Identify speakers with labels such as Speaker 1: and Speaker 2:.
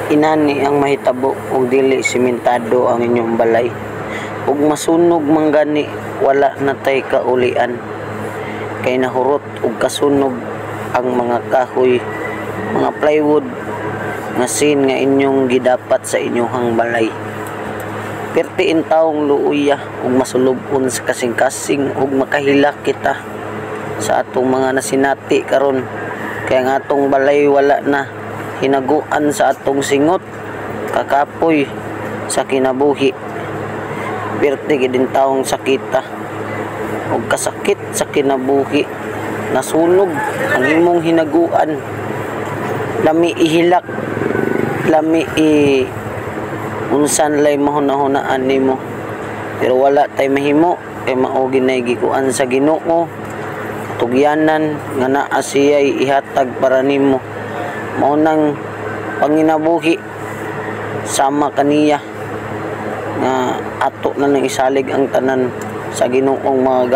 Speaker 1: Inani ang mahitabo ug dili simentado ang inyong balay. Ug masunog man gani wala na tay kaulian. Kay nahurot ug kasunog ang mga kahoy, mga plywood nga sin nga inyong gidapat sa inyong balay. Perti in taong luuya ug masulubon sa kasing-kasing ug makahilak kita sa atong mga nasinati karon. Kaya nga atong balay wala na hinaguan sa atong singot, kakapoy sa kinabuhi. Perti gid taong sakita ug kasakit sa kinabuhi. Nasunog ang imong hinaguan. Lami ihilak, lami unsan lay mahuna-hunaan nimo. Pero wala tay mahimo kay mao ginay gikuan sa Ginoo. Tugyanan nga naa siya'y ihatag para nimo. Mao nang panginabuhi sama kaniya nga ato na nang isalig ang tanan sa Ginoong mga